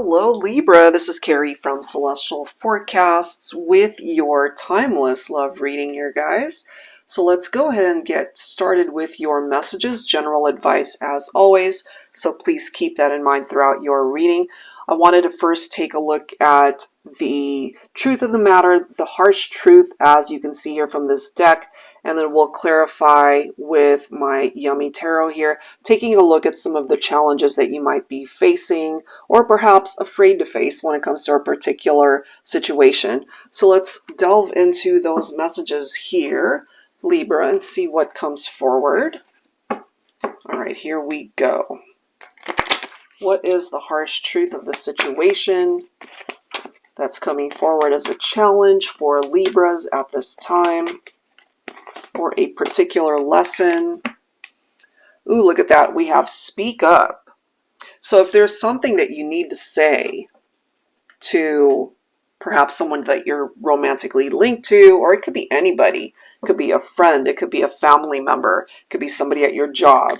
Hello Libra, this is Carrie from Celestial Forecasts with your timeless love reading here, guys. So let's go ahead and get started with your messages. General advice as always, so please keep that in mind throughout your reading. I wanted to first take a look at the truth of the matter, the harsh truth, as you can see here from this deck, and then we'll clarify with my yummy tarot here, taking a look at some of the challenges that you might be facing or perhaps afraid to face when it comes to a particular situation. So let's delve into those messages here, Libra, and see what comes forward. All right, here we go. What is the harsh truth of the situation that's coming forward as a challenge for Libras at this time, or a particular lesson? Ooh, look at that. We have speak up. So if there's something that you need to say to perhaps someone that you're romantically linked to, or it could be anybody. It could be a friend. It could be a family member. It could be somebody at your job.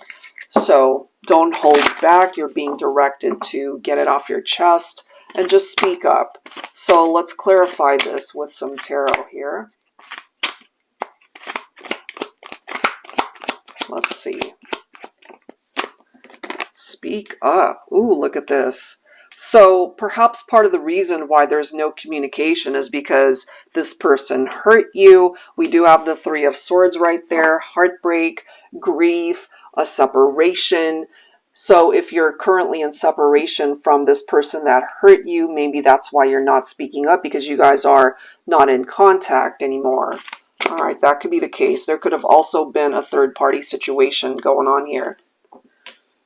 So don't hold back. You're being directed to get it off your chest and just speak up. So let's clarify this with some tarot here. Let's see. Speak up. Ooh, look at this. So perhaps part of the reason why there's no communication is because this person hurt you. We do have the Three of Swords right there. Heartbreak, grief, a separation. So if you're currently in separation from this person that hurt you, maybe that's why you're not speaking up, because you guys are not in contact anymore. All right, that could be the case. There could have also been a third-party situation going on here.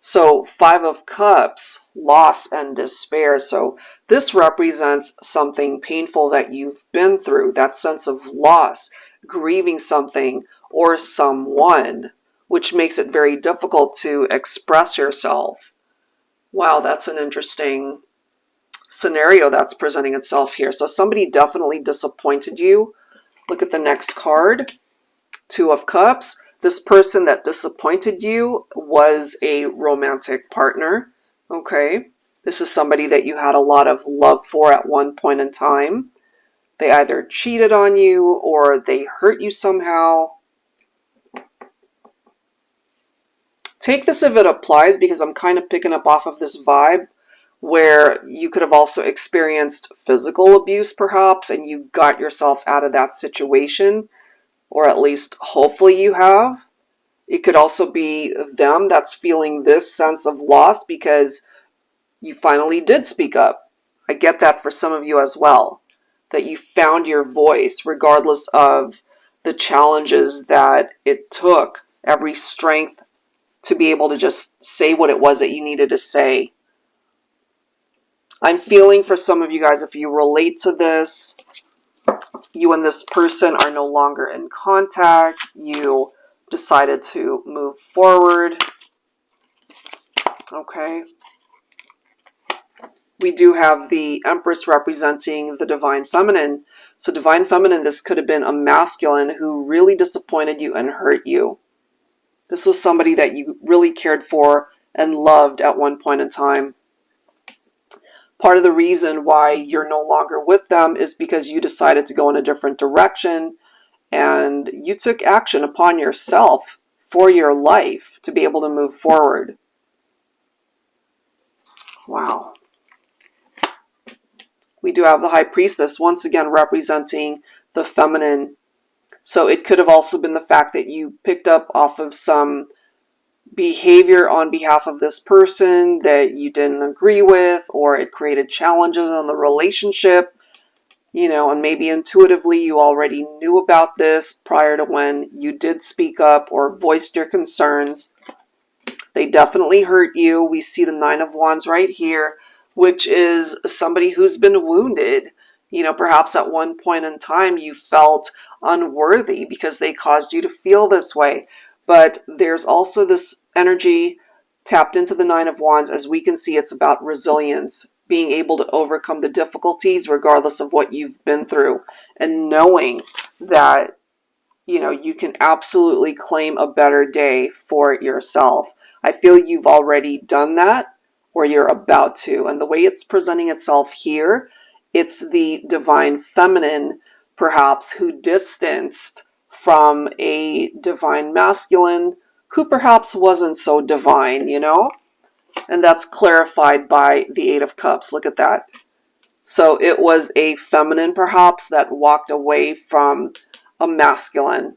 So Five of Cups, loss and despair. So this represents something painful that you've been through, that sense of loss, grieving something or someone, which makes it very difficult to express yourself. Wow, that's an interesting scenario that's presenting itself here. So somebody definitely disappointed you. Look at the next card, Two of Cups. This person that disappointed you was a romantic partner, okay? This is somebody that you had a lot of love for at one point in time. They either cheated on you or they hurt you somehow. Take this if it applies, because I'm kind of picking up off of this vibe where you could have also experienced physical abuse perhaps, and you got yourself out of that situation. Or at least hopefully you have. It could also be them that's feeling this sense of loss because you finally did speak up. I get that for some of you as well. That you found your voice regardless of the challenges that it took. Every strength to be able to just say what it was that you needed to say. I'm feeling for some of you guys, if you relate to this, you and this person are no longer in contact. You decided to move forward. Okay. We do have the Empress representing the Divine Feminine. So Divine Feminine, this could have been a masculine who really disappointed you and hurt you. This was somebody that you really cared for and loved at one point in time. Part of the reason why you're no longer with them is because you decided to go in a different direction and you took action upon yourself for your life to be able to move forward. Wow. We do have the High Priestess, once again representing the feminine. So it could have also been the fact that you picked up off of some behavior on behalf of this person that you didn't agree with, or it created challenges in the relationship, you know, and maybe intuitively you already knew about this prior to when you did speak up or voiced your concerns. They definitely hurt you. We see the Nine of Wands right here, which is somebody who's been wounded. You know, perhaps at one point in time you felt unworthy because they caused you to feel this way. But there's also this energy tapped into the Nine of Wands. As we can see, it's about resilience, being able to overcome the difficulties regardless of what you've been through, and knowing that, you know, you can absolutely claim a better day for yourself. I feel you've already done that, or you're about to. And the way it's presenting itself here, it's the divine feminine, perhaps, who distanced from a divine masculine who perhaps wasn't so divine, you know? And that's clarified by the Eight of Cups. Look at that. So it was a feminine, perhaps, that walked away from a masculine.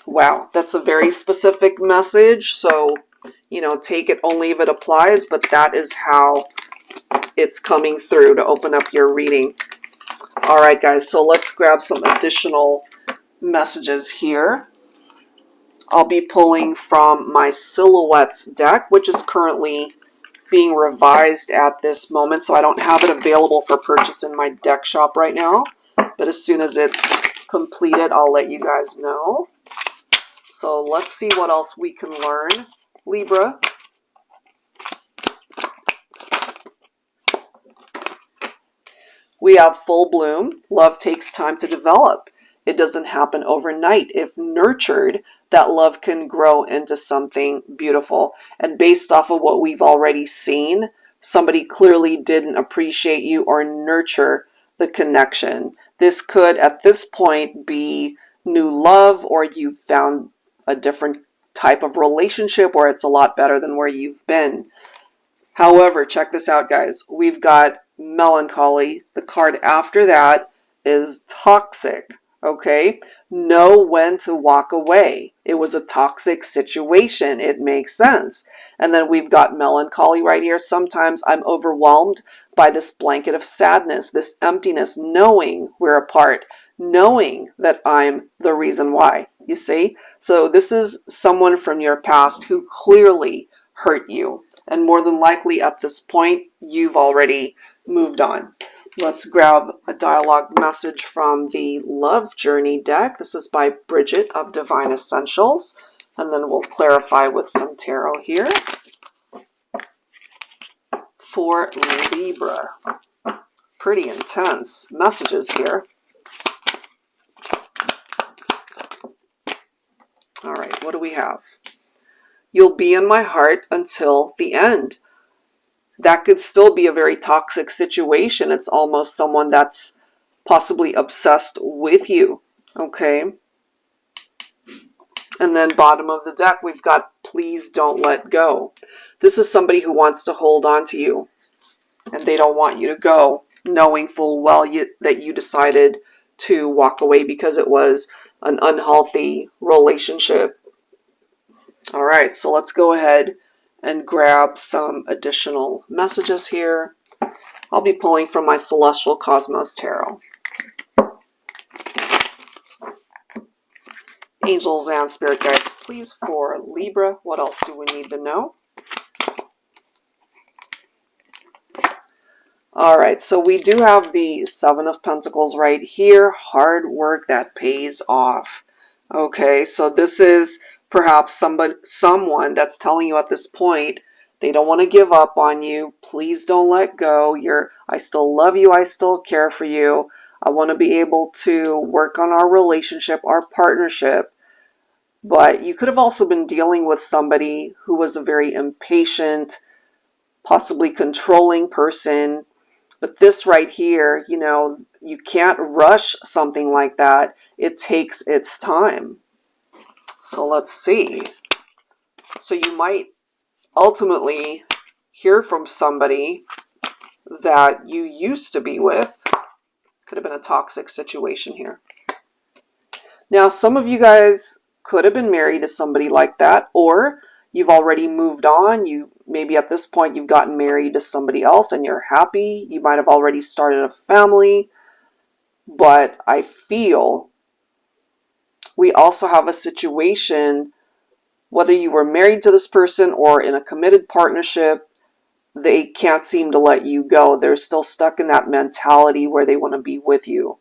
Wow, that's a very specific message. So, you know, take it only if it applies, but that is how it's coming through to open up your reading. All right, guys, so let's grab some additional messages here. I'll be pulling from my Silhouettes deck, which is currently being revised at this moment, so I don't have it available for purchase in my deck shop right now. But as soon as it's completed, I'll let you guys know. So let's see what else we can learn. Libra. We have full bloom. Love takes time to develop. It doesn't happen overnight. If nurtured, that love can grow into something beautiful. And based off of what we've already seen, somebody clearly didn't appreciate you or nurture the connection. This could, at this point, be new love, or you found a different type of relationship where it's a lot better than where you've been. However, check this out, guys. We've got melancholy. The card after that is toxic. Okay? Know when to walk away. It was a toxic situation. It makes sense. And then we've got melancholy right here. Sometimes I'm overwhelmed by this blanket of sadness, this emptiness, knowing we're apart, knowing that I'm the reason why. You see? So this is someone from your past who clearly hurt you. And more than likely at this point, you've already moved on. Let's grab a dialogue message from the Love Journey deck. This is by Bridget of Divine Essentials. And then we'll clarify with some tarot here. For Libra. Pretty intense messages here. All right, what do we have? You'll be in my heart until the end. That could still be a very toxic situation. It's almost someone that's possibly obsessed with you, okay? And then bottom of the deck, we've got please don't let go. This is somebody who wants to hold on to you, and they don't want you to go, knowing full well that you decided to walk away because it was an unhealthy relationship. All right, so let's go ahead and grab some additional messages here. I'll be pulling from my Celestial Cosmos Tarot. Angels and Spirit Guides, please, for Libra. What else do we need to know? All right, so we do have the Seven of Pentacles right here. Hard work that pays off. Okay, so this is perhaps someone that's telling you at this point they don't want to give up on you. Please don't let go. I still love you. I still care for you. I want to be able to work on our relationship, our partnership. But you could have also been dealing with somebody who was a very impatient, possibly controlling person. But this right here, you know, you can't rush something like that. It takes its time. So let's see. So you might ultimately hear from somebody that you used to be with. Could have been a toxic situation here. Now, some of you guys could have been married to somebody like that, or you've already moved on. Maybe at this point you've gotten married to somebody else and you're happy. You might have already started a family. But I feel we also have a situation, whether you were married to this person or in a committed partnership, they can't seem to let you go. They're still stuck in that mentality where they want to be with you.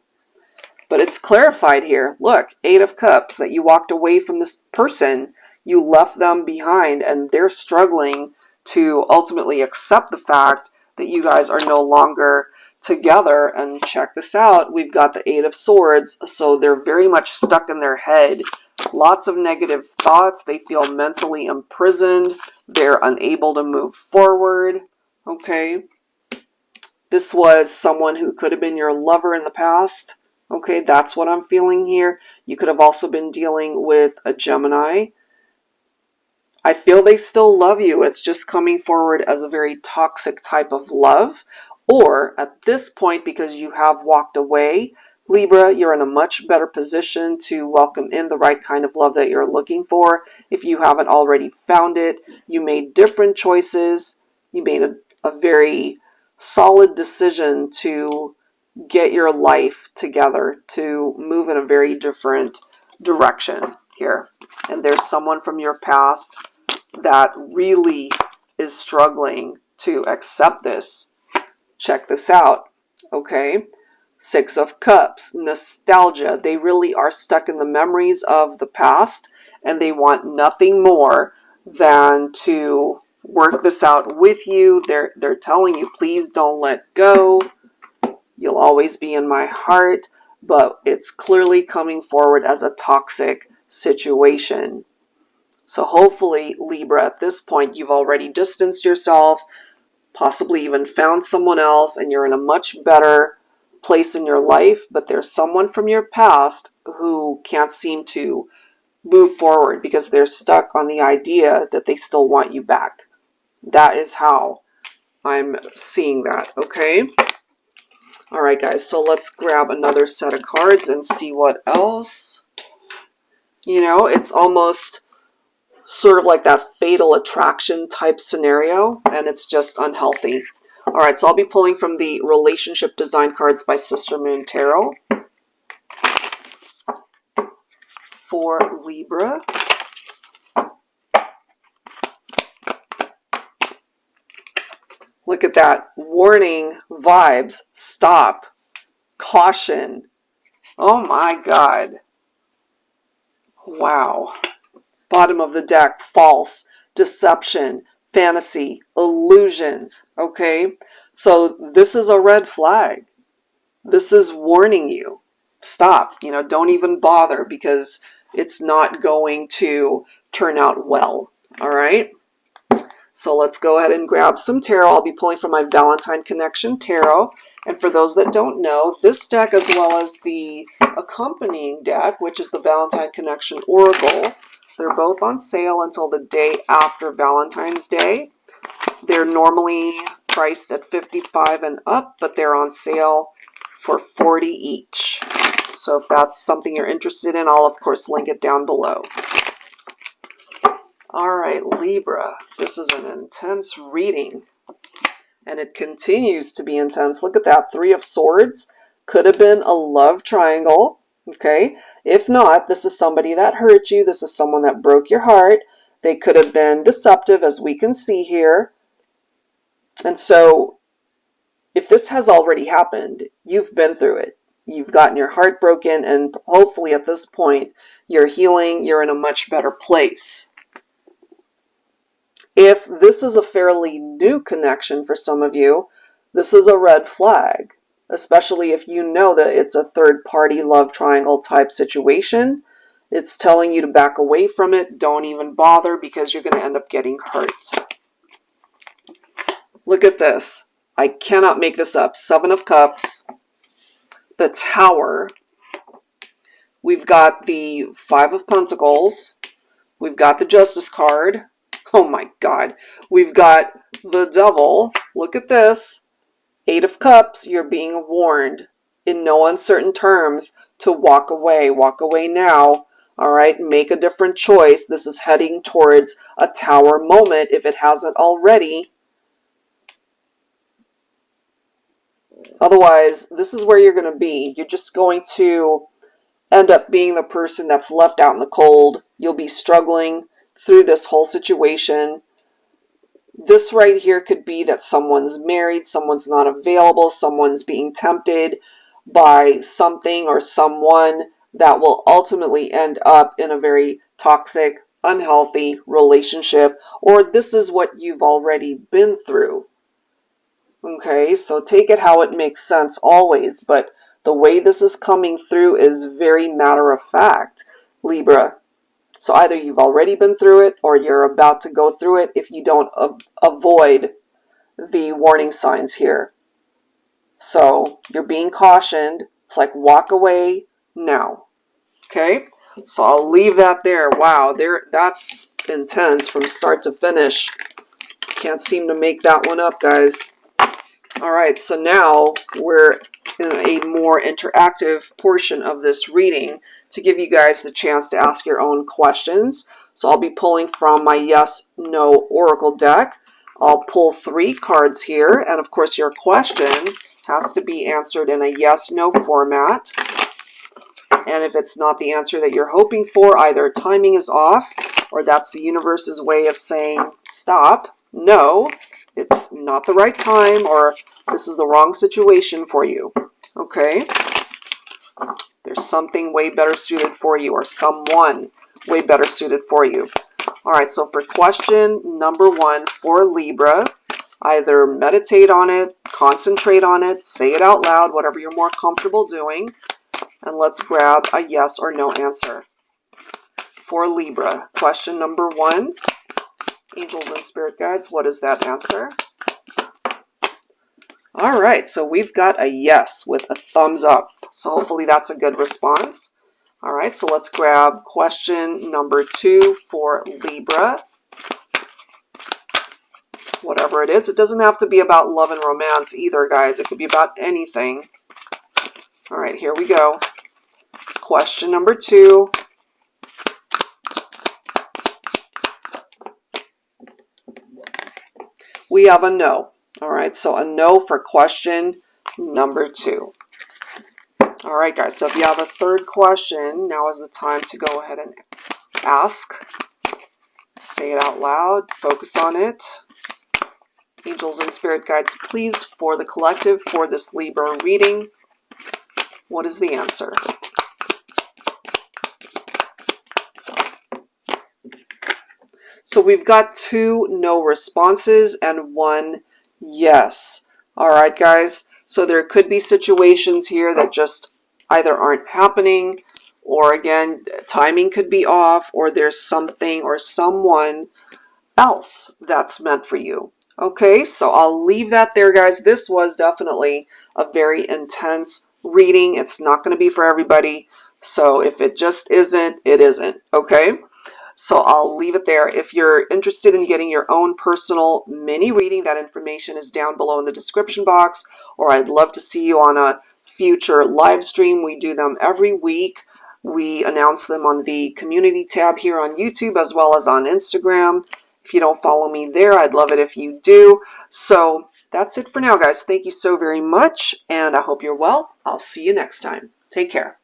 But it's clarified here. Look, Eight of Cups, that you walked away from this person. You left them behind, and they're struggling to ultimately accept the fact that you guys are no longer together. And check this out. We've got the Eight of Swords, so they're very much stuck in their head. Lots of negative thoughts. They feel mentally imprisoned. They're unable to move forward, okay? This was someone who could have been your lover in the past, okay? That's what I'm feeling here. You could have also been dealing with a Gemini. I feel they still love you. It's just coming forward as a very toxic type of love. Or at this point, because you have walked away, Libra, you're in a much better position to welcome in the right kind of love that you're looking for. If you haven't already found it, you made different choices. You made a very solid decision to get your life together, to move in a very different direction here. And there's someone from your past that really is struggling to accept this. Check this out, okay? Six of Cups, nostalgia. They really are stuck in the memories of the past, and they want nothing more than to work this out with you. They're telling you, please don't let go. You'll always be in my heart, but it's clearly coming forward as a toxic situation. So hopefully, Libra, at this point, you've already distanced yourself, possibly even found someone else, and you're in a much better place in your life, but there's someone from your past who can't seem to move forward because they're stuck on the idea that they still want you back. That is how I'm seeing that, okay? All right, guys, so let's grab another set of cards and see what else. You know, it's almost sort of like that fatal attraction type scenario, and it's just unhealthy. All right, so I'll be pulling from the Relationship Design cards by Sister Moon Tarot for Libra. Look at that. Warning, vibes, stop, caution. Oh my God. Wow. Bottom of the deck, false, deception, fantasy, illusions, okay? So this is a red flag. This is warning you. Stop, you know, don't even bother because it's not going to turn out well, all right? So let's go ahead and grab some tarot. I'll be pulling from my Valentine Connection Tarot. And for those that don't know, this deck as well as the accompanying deck, which is the Valentine Connection Oracle, they're both on sale until the day after Valentine's Day. They're normally priced at $55 and up, but they're on sale for $40 each. So if that's something you're interested in, I'll of course link it down below. All right, Libra, this is an intense reading, and it continues to be intense. Look at that, Three of Swords. Could have been a love triangle, okay? If not, this is somebody that hurt you. This is someone that broke your heart. They could have been deceptive, as we can see here. And so, if this has already happened, you've been through it. You've gotten your heart broken, and hopefully at this point, you're healing. You're in a much better place. If this is a fairly new connection for some of you, this is a red flag, especially if you know that it's a third-party love triangle type situation. It's telling you to back away from it. Don't even bother because you're going to end up getting hurt. Look at this. I cannot make this up. Seven of Cups, the Tower. We've got the Five of Pentacles. We've got the Justice card. Oh my God. We've got the Devil. Look at this. Eight of Cups. You're being warned in no uncertain terms to walk away. Walk away now. All right. Make a different choice. This is heading towards a Tower moment if it hasn't already. Otherwise, this is where you're going to be. You're just going to end up being the person that's left out in the cold. You'll be struggling through this whole situation. This right here could be that someone's married, someone's not available, someone's being tempted by something or someone that will ultimately end up in a very toxic, unhealthy relationship, or this is what you've already been through. Okay, so take it how it makes sense always, but the way this is coming through is very matter of fact, Libra. So either you've already been through it or you're about to go through it if you don't avoid the warning signs here. So you're being cautioned. It's like walk away now. Okay? So I'll leave that there. Wow, that's intense from start to finish. Can't seem to make that one up, guys. All right, so now we're in a more interactive portion of this reading to give you guys the chance to ask your own questions. So I'll be pulling from my yes, no oracle deck. I'll pull 3 cards here, and of course your question has to be answered in a yes, no format. And if it's not the answer that you're hoping for, either timing is off or that's the universe's way of saying stop, no, it's not the right time, or this is the wrong situation for you. Okay? There's something way better suited for you, or someone way better suited for you. All right, so for question number 1 for Libra, either meditate on it, concentrate on it, say it out loud, whatever you're more comfortable doing. And let's grab a yes or no answer. For Libra, question number 1, angels and spirit guides, what is that answer? All right, so we've got a yes with a thumbs up. So hopefully that's a good response. All right, so let's grab question number 2 for Libra. Whatever it is, it doesn't have to be about love and romance either, guys. It could be about anything. All right, here we go. Question number 2. We have a no. All right, so a no for question number 2. All right, guys, so if you have a third question, now is the time to go ahead and ask. Say it out loud. Focus on it. Angels and spirit guides, please, for the collective, for this Libra reading, what is the answer? So we've got 2 no responses and 1 yes. All right, guys. So there could be situations here that just either aren't happening, or again, timing could be off, or there's something or someone else that's meant for you. Okay, so I'll leave that there, guys. This was definitely a very intense reading. It's not going to be for everybody. So if it just isn't, it isn't. Okay? So I'll leave it there. If you're interested in getting your own personal mini reading, that information is down below in the description box, or I'd love to see you on a future live stream. We do them every week. We announce them on the community tab here on YouTube as well as on Instagram. If you don't follow me there, I'd love it if you do. So that's it for now, guys. Thank you so very much, and I hope you're well. I'll see you next time. Take care.